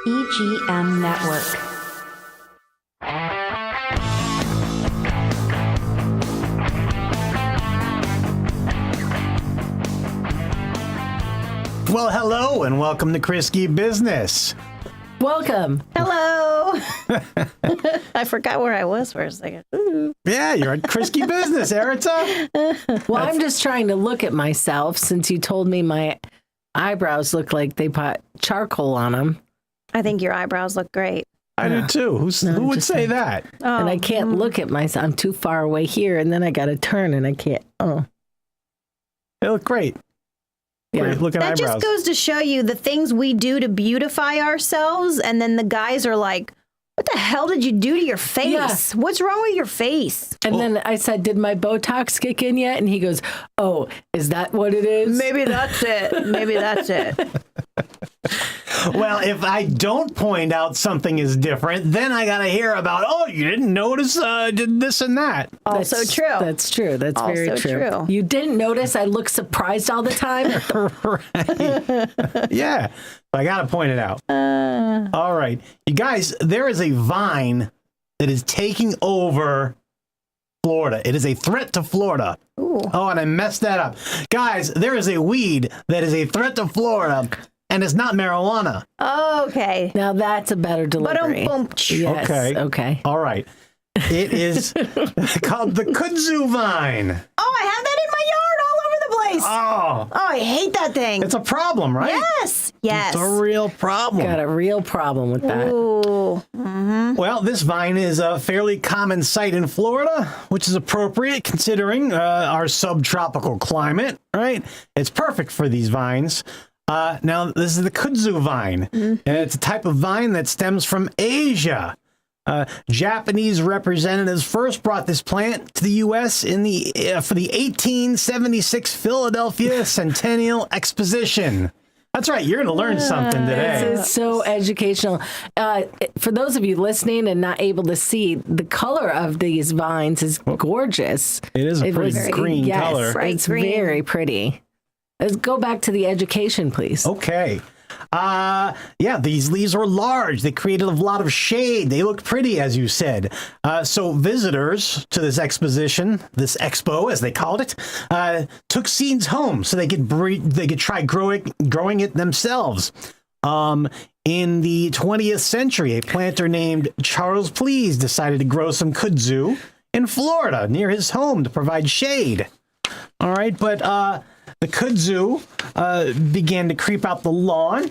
EGM Network. Well, hello and welcome to Kriske Business. Welcome. Hello. I forgot where I was for a second. Ooh. Yeah, you're at Kriske Business, Erita. Well, I'm just trying to look at myself since you told me my eyebrows look like they put charcoal on them. I think your eyebrows look great. I do too. Who would say that? Oh, And I can't look at myself. I'm too far away here, and then I got to turn, and I can't. Oh, They look great. yeah. Great looking that eyebrows. just goes to show you the things we do to beautify ourselves, and then the guys are like, "What the hell did you do to your face? Yeah. What's wrong with your face?" And then I said, "Did my Botox kick in yet?" And he goes, "Oh, is that what it is?" Maybe that's it. Maybe that's it. Well, if I don't point out something is different, then I got to hear about, oh, you didn't notice did this and that. Also That's true. That's true. That's Also very true. true. You didn't notice I look surprised all the time? Right. Yeah, I got to point it out. All right. You guys, there is a vine that is taking over Florida. It is a threat to Florida. Ooh. Oh, and I messed that up. Guys, there is a weed that is a threat to Florida, and it's not marijuana. Okay. Now that's a better delivery. Ba-dum-bum. Yes. Okay. Okay. All right. It is called the kudzu vine. Oh, I have that in my yard all over the place. Oh, Oh, I hate that thing. it's a problem, right? Yes. Yes. It's a real problem. Got a real problem with that. Ooh. Well, this vine is a fairly common sight in Florida, which is appropriate considering our subtropical climate, right? It's perfect for these vines. Now, this is the kudzu vine, and it's a type of vine that stems from Asia. Japanese representatives first brought this plant to the U.S. for the 1876 Philadelphia Centennial Exposition. That's right. You're going to learn something today. This is so educational. For those of you listening and not able to see, the color of these vines is gorgeous. It is a pretty green color. Bright It's green. very pretty. Let's go back to the education, please. Okay. Yeah, these leaves were large. They created a lot of shade. They looked pretty, as you said. So visitors to this exposition, this expo, as they called it, took seeds home so they could try growing it themselves. In the 20th century, a planter named Charles Please decided to grow some kudzu in Florida near his home to provide shade. All right, but the kudzu began to creep out the lawn,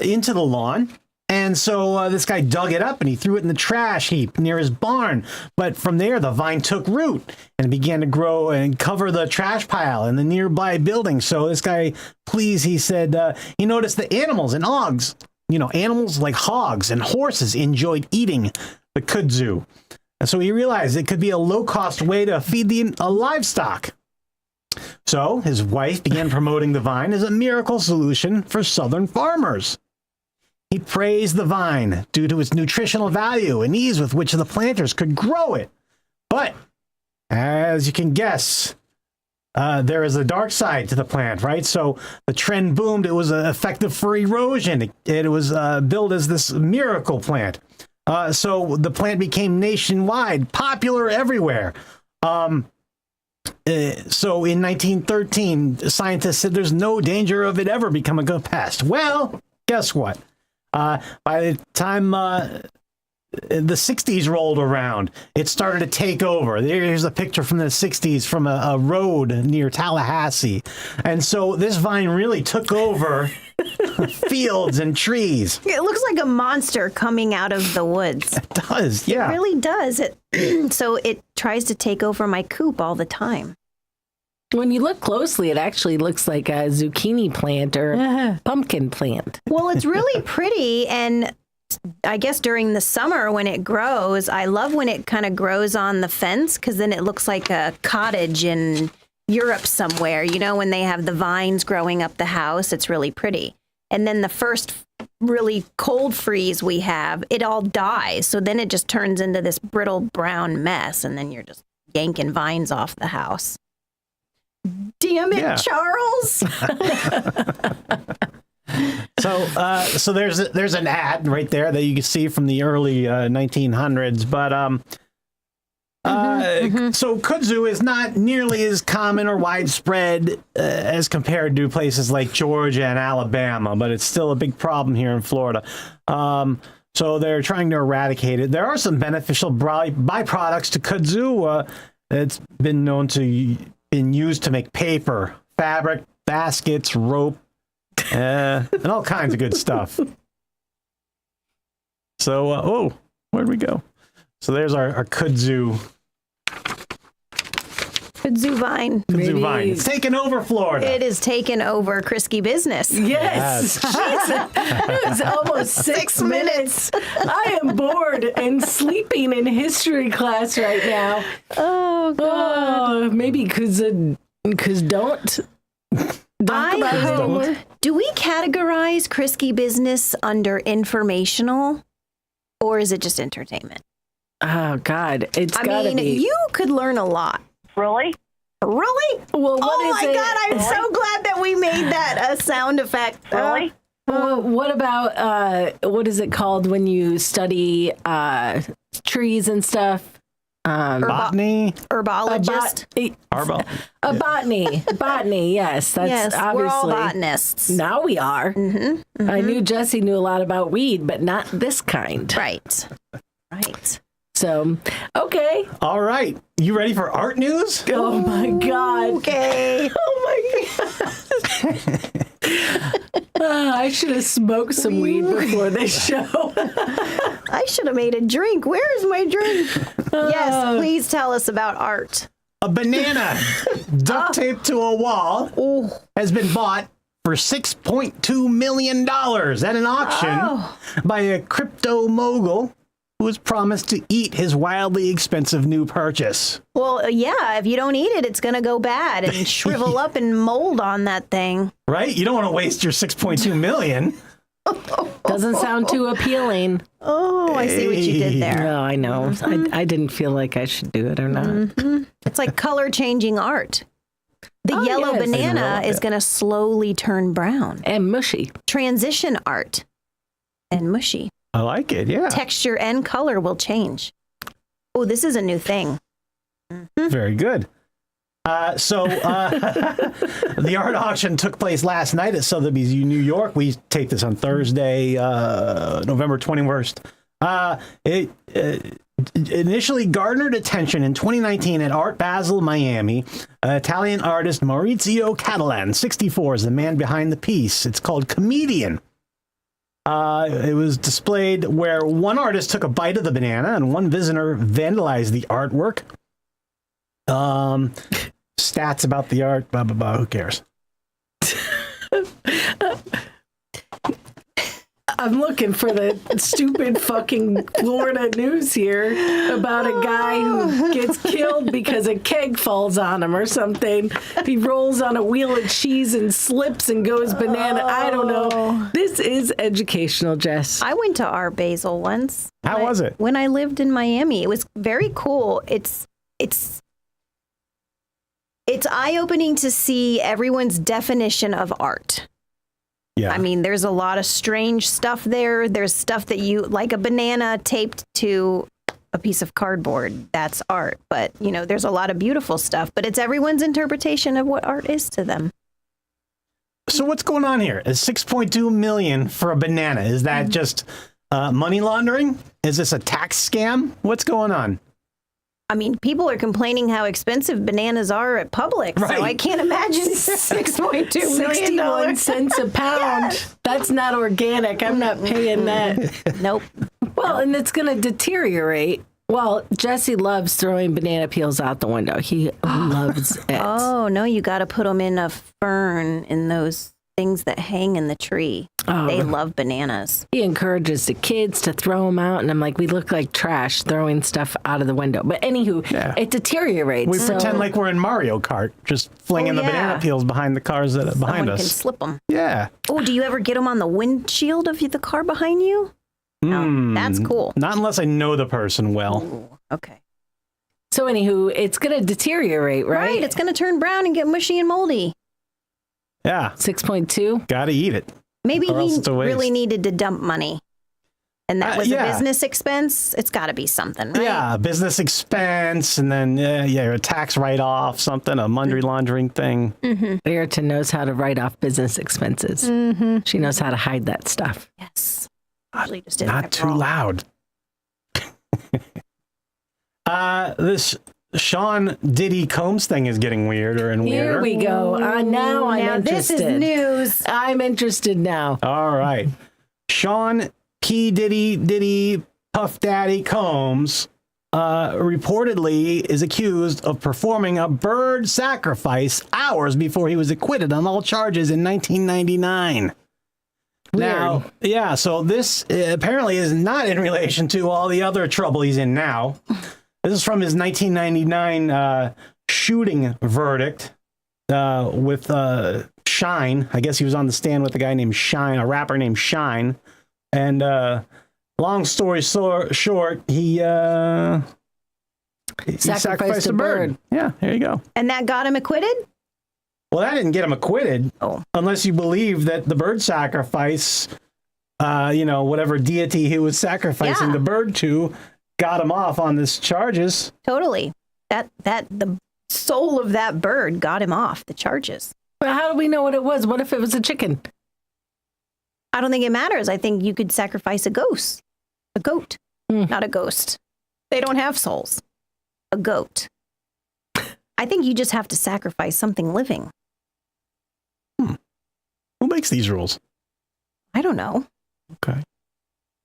into the lawn. And so this guy dug it up and he threw it in the trash heap near his barn. But from there, the vine took root and began to grow and cover the trash pile in the nearby building. So this guy, he said, he noticed the animals and hogs, animals like hogs and horses enjoyed eating the kudzu. And so he realized it could be a low-cost way to feed the livestock. So his wife began promoting the vine as a miracle solution for Southern farmers. He praised the vine due to its nutritional value and ease with which the planters could grow it. But as you can guess, there is a dark side to the plant, right? So the trend boomed. It was effective for erosion. It was billed as this miracle plant. So the plant became nationwide, popular everywhere. So in 1913, scientists said there's no danger of it ever becoming a pest. Well, guess what? By the time the 60s rolled around, it started to take over. Here's a picture from the 60s from a road near Tallahassee. And so this vine really took over fields and trees. It looks like a monster coming out of the woods. It does, yeah. It really does. So it tries to take over my coop all the time. When you look closely, it actually looks like a zucchini plant or a pumpkin plant. Well, it's really pretty. And I guess during the summer when it grows, I love when it kind of grows on the fence because then it looks like a cottage in Europe somewhere. When they have the vines growing up the house, it's really pretty. And then the first really cold freeze we have, it all dies. So then it just turns into this brittle brown mess. And then you're just yanking vines off the house. Damn it, Yeah. Charles. So there's an ad right there that you can see from the early 1900s, but so kudzu is not nearly as common or widespread as compared to places like Georgia and Alabama, but it's still a big problem here in Florida. So they're trying to eradicate it. There are some beneficial byproducts to kudzu. It's been known to been used to make paper, fabric, baskets, rope, and all kinds of good stuff. So, where'd we go? So there's our kudzu. Kudzu vine. Kudzu vine. It's taken over Florida. It is taken over Kriske business. Yes. It was almost 6 minutes. I am bored and sleeping in history class right now. Oh, God. Maybe because don't. Do we categorize Kriske business under informational, or is it just entertainment? Oh, God. It's gotta be. You could learn a lot. Really? Really? Well, oh my God! I'm so glad that we made that a sound effect. Really? Well, what about what is it called when you study trees and stuff? Botany, herbologist, botany. Yes, that's obviously we're all botanists. Now we are. I knew Jesse knew a lot about weed, but not this kind. Right. So, okay. All right. You ready for art news? Oh my God. Okay. Oh my God. I should have smoked some weed before this show. I should have made a drink. Where is my drink? Yes, please tell us about art. A banana duct taped to a wall has been bought for $6.2 million at an auction by a crypto mogul who was promised to eat his wildly expensive new purchase. Well, yeah, if you don't eat it, it's going to go bad and shrivel up and mold on that thing. Right? You don't want to waste your $6.2 million. Doesn't sound too appealing. Oh, I see what you did there. No, I know. I didn't feel like I should do it or not. It's like color changing art. The yellow yes. banana is going to slowly turn brown. And mushy. Transition art and mushy. I like it, yeah. Texture and color will change. Oh, this is a new thing. Very good. The art auction took place last night at Sotheby's, New York. We take this on Thursday, November 21st. It initially garnered attention in 2019 at Art Basel, Miami. Italian artist Maurizio Catalan, 64, is the man behind the piece. It's called Comedian. It was displayed where one artist took a bite of the banana and one visitor vandalized the artwork. Stats about the art, blah, blah, blah. Who cares? I'm looking for the stupid fucking Florida news here about a guy who gets killed because a keg falls on him or something. He rolls on a wheel of cheese and slips and goes banana. I don't know. This is educational, Jess. I went to Art Basel once. How was it? When I lived in Miami. It was very cool. It's eye-opening to see everyone's definition of art. Yeah. I mean, there's a lot of strange stuff there. There's stuff that like a banana taped to a piece of cardboard. That's art. But, there's a lot of beautiful stuff. But it's everyone's interpretation of what art is to them. So what's going on here? Is $6.2 million for a banana? Is that just money laundering? Is this a tax scam? What's going on? I mean, people are complaining how expensive bananas are at Publix, right. So I can't imagine $6.2 million. 61 cents a pound. Yes. That's not organic. I'm not paying that. Nope. Well, and it's going to deteriorate. Well, Jesse loves throwing banana peels out the window. He loves it. Oh, no, you got to put them in a fern in those things that hang in the tree. Oh. They love bananas. He encourages the kids to throw them out, and I'm like, we look like trash throwing stuff out of the window. But anywho, It deteriorates. We pretend like we're in Mario Kart, just flinging the banana peels behind the cars that are behind us. Someone can slip them. Yeah. Oh, do you ever get them on the windshield of the car behind you? No, that's cool. Not unless I know the person well. Ooh, okay. So anywho, it's going to deteriorate, right? Right, it's going to turn brown and get mushy and moldy. Yeah. 6.2. Got to eat it. Maybe Or else he it's a waste. really needed to dump money. And that was yeah. a business expense. It's got to be something, right? Yeah, business expense, and then a tax write-off, something, a money laundering thing. Ayrton knows how to write off business expenses. She knows how to hide that stuff. Yes. Usually just didn't Not have too raw. loud. This Sean Diddy Combs thing is getting weirder and weirder. Here we go. Now I'm Now this interested. is news. I'm interested now. All right. Sean P. Diddy Puff Daddy Combs reportedly is accused of performing a bird sacrifice hours before he was acquitted on all charges in 1999. Now, yeah, so this apparently is not in relation to all the other trouble he's in now. This is from his 1999 shooting verdict with Shine. I guess he was on the stand with a guy named Shine, a rapper named Shine. And long story short, he sacrificed a bird. Yeah, there you go. And that got him acquitted? Well, that didn't get him acquitted, unless you believe that the bird sacrifice, whatever deity he was sacrificing the bird to, got him off on this charges. Totally. That the soul of that bird got him off the charges. But how do we know what it was? What if it was a chicken? I don't think it matters. I think you could sacrifice a goat. Not a ghost. They don't have souls. A goat. I think you just have to sacrifice something living. Who makes these rules? I don't know. Okay.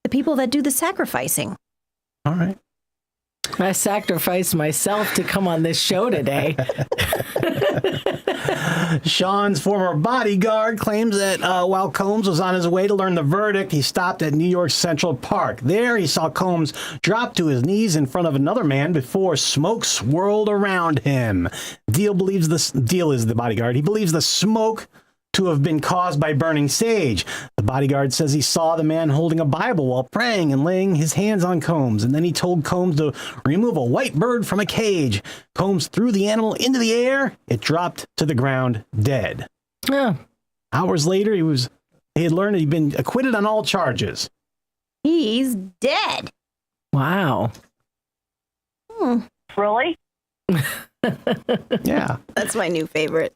The people that do the sacrificing. All right. I sacrificed myself to come on this show today. Sean's former bodyguard claims that while Combs was on his way to learn the verdict, he stopped at New York's Central Park. There, he saw Combs drop to his knees in front of another man before smoke swirled around him. Deal is the bodyguard. He believes the smoke to have been caused by burning sage. The bodyguard says he saw the man holding a Bible while praying and laying his hands on Combs, and then he told Combs to remove a white bird from a cage. Combs threw the animal into the air. It dropped to the ground dead. Oh. Hours later, he had learned he'd been acquitted on all charges. He's dead. Wow. Really? Yeah. That's my new favorite.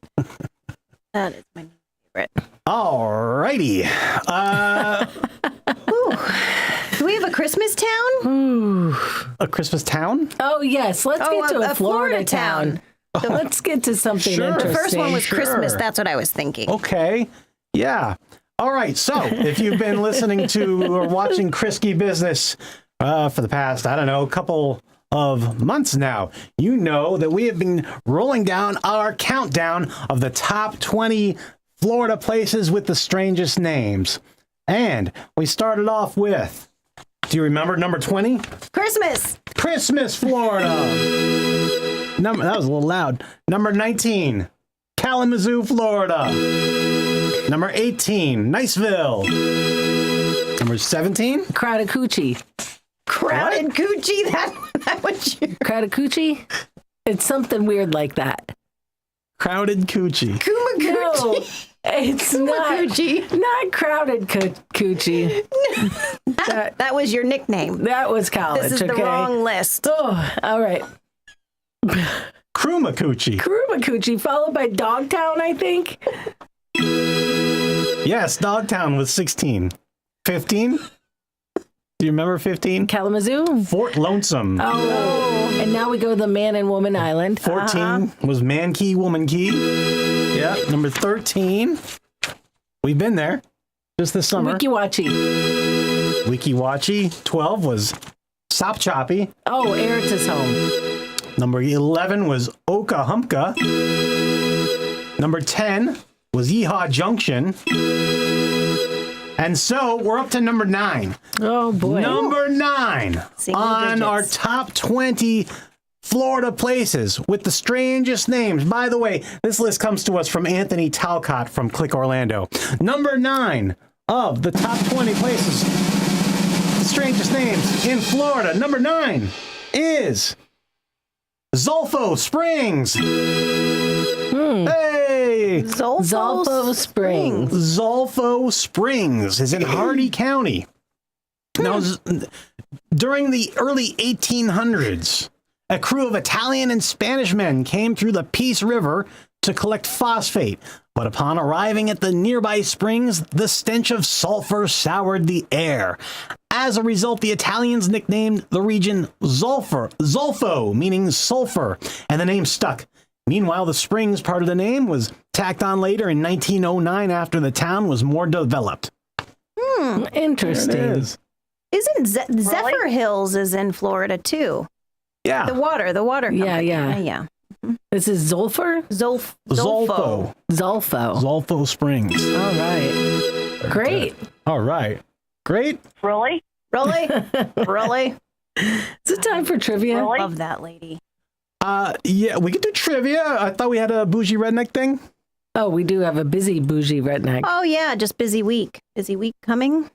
That is my new favorite. All righty. Do we have a Christmas town? A Christmas town? Oh, yes. Let's get to a Florida town. So let's get to something Sure. interesting. The first one was Sure. Christmas. That's what I was thinking. Okay. Yeah. All right. So if you've been listening to or watching Kriske Business for the past, couple of months now, you know that we have been rolling down our countdown of the top 20 Florida places with the strangest names. And we started off with, do you remember number 20? Christmas, Florida. That was a little loud. Number 19, Kalamazoo, Florida. Number 18, Niceville. Number 17, Crowded Coochie. Crowded Coochie. That was your Crowded Coochie? It's something weird like that. Crowded Coochie. No, Kumaguchi. it's not Crowded Coochie. That was your nickname. That was college, This is the okay? wrong list. Oh, all right. Krumacoochie. Krumacoochie, followed by Dogtown, I think. Yes, Dogtown was 16. 15? Do you remember 15? Kalamazoo. Fort Lonesome. Oh, and now we go to the Man and Woman Island. 14 was Man Key, Woman Key. Yeah. Number 13. We've been there just this summer. Wiki Wachi. Wiki Wachi. 12 was Sop Choppy. Oh, Eritz's home. Number 11 was Oka Humpka. Number 10 was Yeehaw Junction. And so we're up to number 9. Oh, boy. Number 9 Single on digits. our top 20 Florida places with the strangest names. By the way, this list comes to us from Anthony Talcott from Click Orlando. Number 9 of the top 20 places, the strangest names in Florida. Number 9 is Zolfo Springs. Hey! Yay! Zolfo Springs. Zolfo Springs is in Hardy County. Now, during the early 1800s, a crew of Italian and Spanish men came through the Peace River to collect phosphate. But upon arriving at the nearby springs, the stench of sulfur soured the air. As a result, the Italians nicknamed the region Zolfo, meaning sulfur, and the name stuck. Meanwhile, the springs part of the name was tacked on later in 1909 after the town was more developed. Interesting. There it is. Isn't Zephyr Hills is in Florida too? Yeah. The water company. Yeah. This is Zolfo? Zolfo. Zolfo. Zolfo Springs. All right. Great. All right. Great. Really? Really? Really? Is it time for trivia? Really? Love that lady. Yeah, we could do trivia. I thought we had a bougie redneck thing. Oh, we do have a busy bougie redneck. Oh yeah, just busy week. Busy week coming.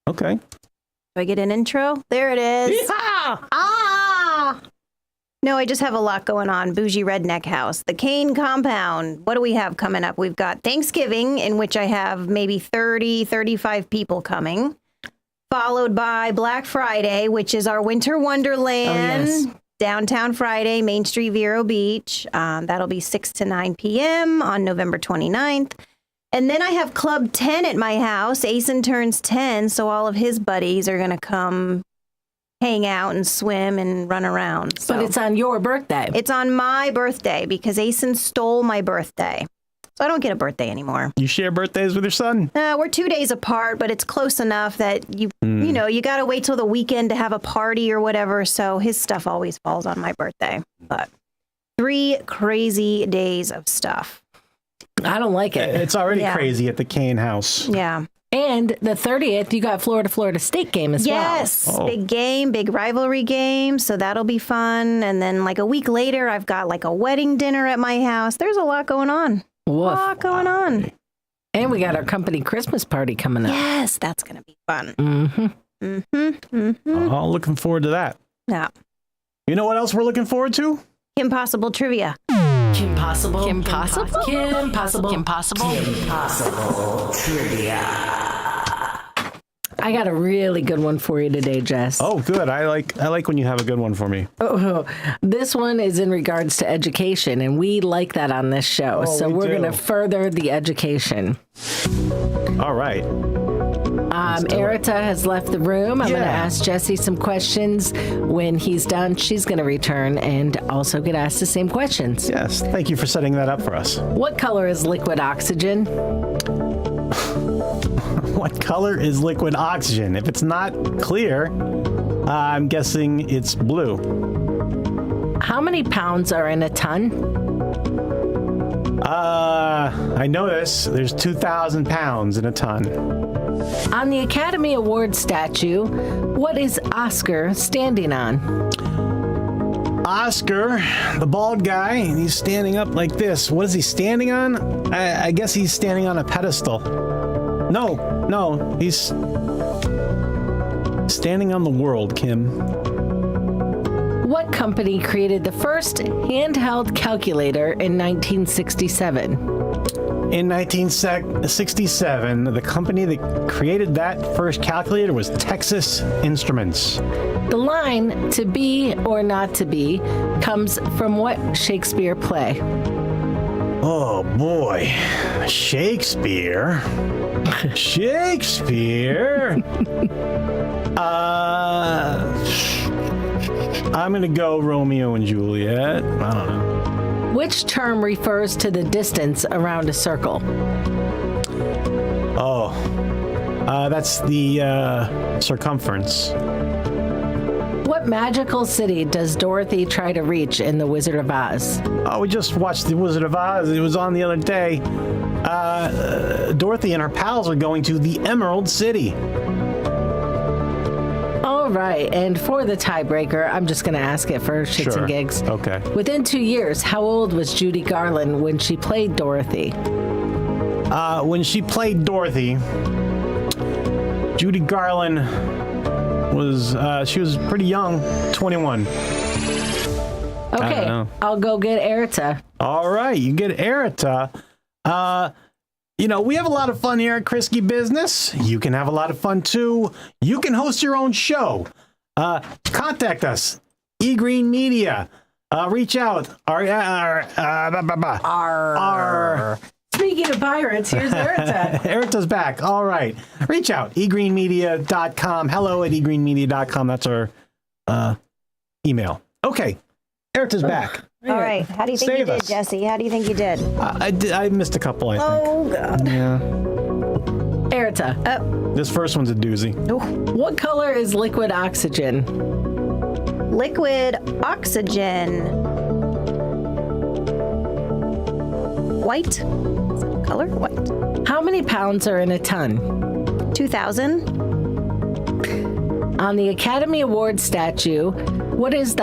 Okay. Do I get an intro? There it is. Yeehaw! Ah! No, I just have a lot going on. Bougie Redneck House, the Kane Compound. What do we have coming up? We've got Thanksgiving, in which I have maybe 30, 35 people coming, followed by Black Friday, which is our winter wonderland. Oh, yes. Downtown Friday, Main Street, Vero Beach. That'll be 6 to 9 p.m. on November 29th. And then I have Club 10 at my house. Asen turns 10, so all of his buddies are going to come hang out and swim and run around. So But it's on your birthday. it's on my birthday because Asen stole my birthday. So I don't get a birthday anymore. You share birthdays with your son? We're 2 days apart, but it's close enough that you got to wait till the weekend to have a party or whatever. So his stuff always falls on my birthday. But 3 crazy days of stuff. I don't like it. It's already Yeah. crazy at the Kane house. Yeah. And the 30th, you got Florida State game as Yes. Oh. Big game, big rivalry game. So that'll be fun. And then like a week later, I've got like a wedding dinner at my house. There's a lot going on. well. A Woof. lot going on. And we got our company Christmas party coming up. Yes, that's going to be fun. Mm-hmm. Oh, looking forward to that. Yeah. You know what else we're looking forward to? Kim Possible trivia. Kim Possible. Kim Possible? Kim Possible. Kim Possible? I got a really good one for you today, Jess. Oh, good. I like when you have a good one for me. Oh, this one is in regards to education, and we like that on this show. Oh, so we we're do. going to further the education. All right. Erita has left the room. I'm going to Yeah. ask Jesse some questions. When he's done, she's going to return and also get asked the same questions. Yes. Thank you for setting that up for us. What color is liquid oxygen? What color is liquid oxygen? If it's not clear, I'm guessing it's blue. How many pounds are in a ton? I know this. There's 2,000 pounds in a ton. On the Academy Award statue, what is Oscar standing on? Oscar, the bald guy, he's standing up like this. What is he standing on? I guess he's standing on a pedestal. No, he's standing on the world, Kim. What company created the first handheld calculator in 1967? In 1967, the company that created that first calculator was Texas Instruments. The line, to be or not to be, comes from what Shakespeare play? Oh boy, Shakespeare. I'm gonna go Romeo and Juliet. I don't know. Which term refers to the distance around a circle? That's the circumference. What magical city does Dorothy try to reach in The Wizard of Oz? Oh, we just watched The Wizard of Oz. It was on the other day. Dorothy and her pals are going to the Emerald City. All right, and for the tiebreaker, I'm just going to ask it for shits and gigs. Okay. Within 2 years, how old was Judy Garland when she played Dorothy? When she played Dorothy, Judy Garland she was pretty young, 21. Okay, know. I'll go get Erita. All right, you get Erita. We have a lot of fun here at Kriske Business. You can have a lot of fun too. You can host your own show. Contact us, eGreen Media. Reach out. Speaking of pirates, here's Erita. Erita's back. All right. Reach out, egreenmedia.com. hello@egreenmedia.com. That's our email. Okay. Erita's back. All right. How do you think Save you did, us. Jesse? How do you think you did? I missed a couple, I think. Oh, God. Yeah. Erita, This first one's a doozy. what color is liquid oxygen? Liquid oxygen. White. Is that color? White. How many pounds are in a ton? 2,000. On the Academy Award statue, what is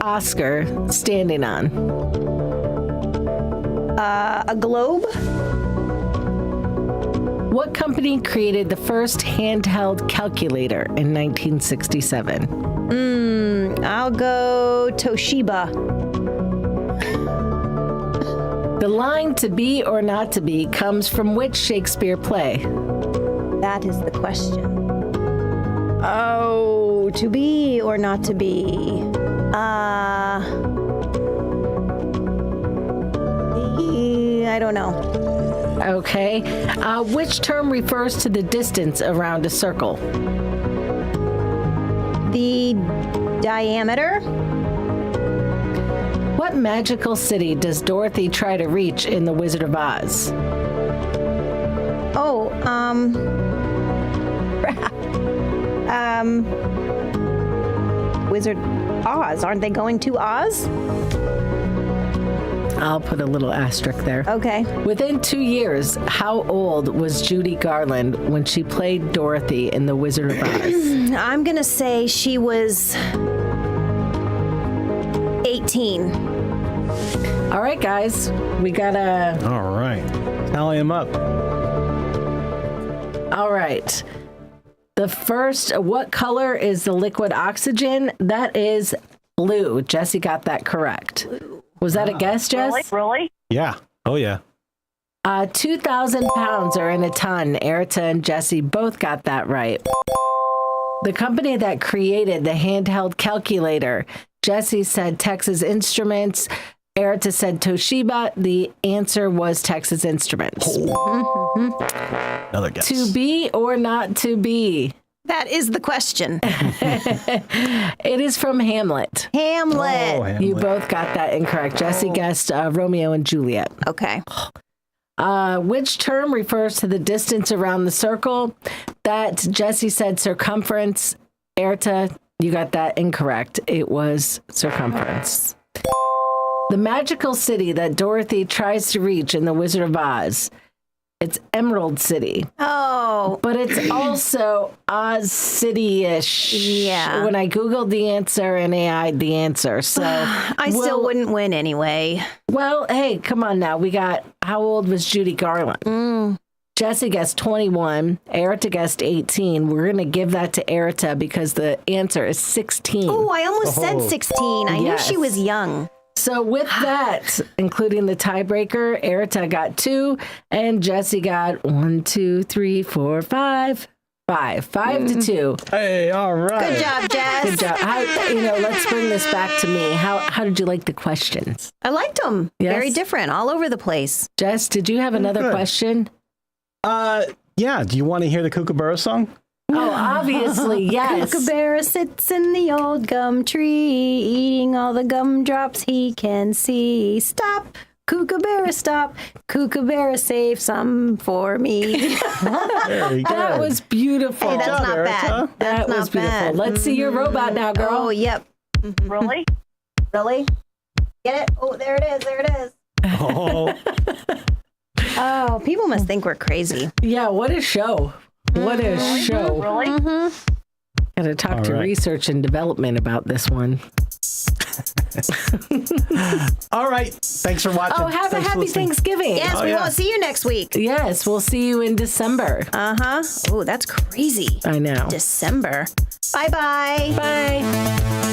Oscar standing on? A globe. What company created the first handheld calculator in 1967? I'll go Toshiba. The line "to be or not to be" comes from which Shakespeare play? That is the question. Oh, to be or not to be? I don't know. Okay. Which term refers to the distance around a circle? The diameter? What magical city does Dorothy try to reach in The Wizard of Oz? Oh, Wizard Oz. Aren't they going to Oz? I'll put a little asterisk there. Okay. Within 2 years, how old was Judy Garland when she played Dorothy in The Wizard of Oz? I'm going to say she was 18. All right, guys. We gotta... All right. Tally him up. All right. The first, what color is the liquid oxygen? That is blue. Jesse got that correct. Was that a guess, Jess? Really? Yeah. Oh, yeah. 2,000 pounds are in a ton. Erita and Jesse both got that right. The company that created the handheld calculator, Jesse said Texas Instruments. Erita said Toshiba. The answer was Texas Instruments. Another guess. To be or not to be? That is the question. It is from Hamlet. Hamlet. Oh, Hamlet. You both got that incorrect. Jesse guessed Romeo and Juliet. Okay. Which term refers to the distance around the circle? That Jesse said circumference. Erita, you got that incorrect. It was circumference. The magical city that Dorothy tries to reach in The Wizard of Oz. It's Emerald City. Oh. But it's also Oz City-ish. Yeah. When I Googled the answer and AI'd the answer. So I still wouldn't win anyway. Well, hey, come on now. We got, how old was Judy Garland? Jesse guessed 21. Erita guessed 18. We're going to give that to Erita because the answer is 16. Oh, I almost said 16. I knew she was young. So with that, including the tiebreaker, Erita got 2 and Jesse got 1, 2, 3, 4, 5. 5 to 2. Hey, all right. Good job, Jess. Good job. Let's bring this back to me. How did you like the questions? I liked them. Yes? Very different, all over the place. Jess, did you have another Good. question? Yeah. Do you want to hear the Kookaburra song? Oh, obviously, yes. Kookaburra sits in the old gum tree, eating all the gumdrops he can see. Stop, Kookaburra, stop. Kookaburra, save some for me. Very good. That was beautiful. Hey, that's job, not Erika. bad. That That's was not beautiful. bad. Let's see your robot now, girl. Oh, yep. Really? Really? Get it? Oh, there it is. There it is. Oh, Oh, people must think we're crazy. Yeah, what a show. What a show. Really? Gotta talk All to right. research and development about this one. all right. Thanks for watching. Oh, have a Thanks for happy listening. Thanksgiving. Yes, Oh, we yeah. won't see you next week. Yes, we'll see you in December. Oh, that's crazy. I know. December. Bye-bye. Bye.